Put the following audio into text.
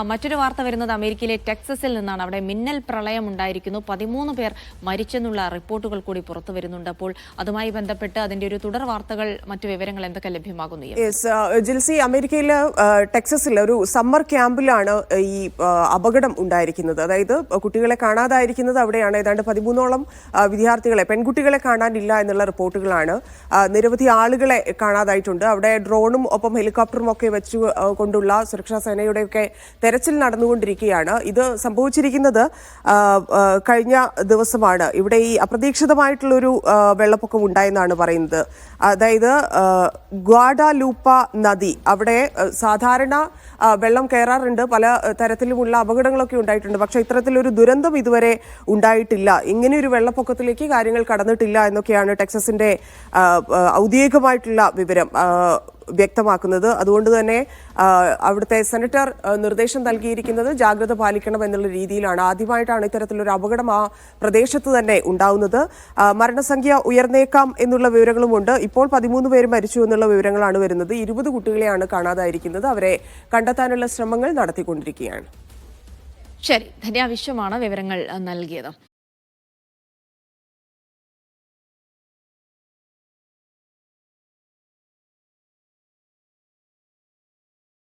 മറ്റൊരു വാർത്ത വരുന്നത് അമേരിക്കയിലെ ടെക്സസിൽ നിന്നാണ്. അവിടെ മിന്നൽ പ്രളയം ഉണ്ടായിരിക്കുന്നു. 13 പേർ മരിച്ചെന്നുള്ള റിപ്പോർട്ടുകൾ കൂടി പുറത്തു വരുന്നുണ്ട്. അപ്പോൾ അതുമായി ബന്ധപ്പെട്ട് അതിന്റെ ഒരു തുടർ വാർത്തകൾ, മറ്റു വിവരങ്ങൾ എന്തൊക്കെ ലഭ്യമാകുന്നു? ജിൽസി, അമേരിക്കയിലെ ടെക്സസിലെ ഒരു സമ്മർ ക്യാമ്പിലാണ് ഈ അപകടം ഉണ്ടായിരിക്കുന്നത്. അതായത് കുട്ടികളെ കാണാതായിരിക്കുന്നത് അവിടെയാണ്. ഏതാണ്ട് 13ഓളം വിദ്യാർത്ഥികളെ, പെൺകുട്ടികളെ കാണാനില്ല എന്നുള്ള റിപ്പോർട്ടുകളാണ്. നിരവധി ആളുകളെ കാണാതായിട്ടുണ്ട്. അവിടെ ഡ്രോണും ഒപ്പം ഹെലികോപ്റ്ററും ഒക്കെ വെച്ചു കൊണ്ടുള്ള സുരക്ഷാ സേനയുടെയൊക്കെ തെരച്ചിൽ നടന്നുകൊണ്ടിരിക്കുകയാണ്. ഇത് സംഭവിച്ചിരിക്കുന്നത് കഴിഞ്ഞ ദിവസമാണ്. ഇവിടെ ഈ അപ്രതീക്ഷിതമായിട്ടുള്ളൊരു വെള്ളപ്പൊക്കം ഉണ്ടായെന്നാണ് പറയുന്നത്. അതായത് ഗ്വാഡാലൂപ്പ നദി, അവിടെ സാധാരണ വെള്ളം കയറാറുണ്ട്, പല തരത്തിലുമുള്ള അപകടങ്ങളൊക്കെ ഉണ്ടായിട്ടുണ്ട്. പക്ഷേ ഇത്തരത്തിലൊരു ദുരന്തം ഇതുവരെ ഉണ്ടായിട്ടില്ല. ഇങ്ങനെയൊരു വെള്ളപ്പൊക്കത്തിലേക്ക് കാര്യങ്ങൾ കടന്നിട്ടില്ല എന്നൊക്കെയാണ് ടെക്സസിന്റെ ഔദ്യോഗികമായിട്ടുള്ള വിവരം വ്യക്തമാക്കുന്നത്. അതുകൊണ്ട് തന്നെ അവിടുത്തെ സെനറ്റർ നിർദ്ദേശം നൽകിയിരിക്കുന്നത് ജാഗ്രത പാലിക്കണം എന്നുള്ള രീതിയിലാണ്. ആദ്യമായിട്ടാണ് ഇത്തരത്തിലൊരു അപകടം ആ പ്രദേശത്ത് തന്നെ ഉണ്ടാവുന്നത്. മരണസംഖ്യ ഉയർന്നേക്കാം എന്നുള്ള വിവരങ്ങളുമുണ്ട്. ഇപ്പോൾ 13 പേര് മരിച്ചു എന്നുള്ള വിവരങ്ങളാണ് വരുന്നത്. 20 കുട്ടികളെയാണ് കാണാതായിരിക്കുന്നത്. അവരെ കണ്ടെത്താനുള്ള ശ്രമങ്ങൾ നടത്തിക്കൊണ്ടിരിക്കുകയാണ്. ശരി, ധന്യ വിശ്വമാണ് വിവരങ്ങൾ നൽകിയത്.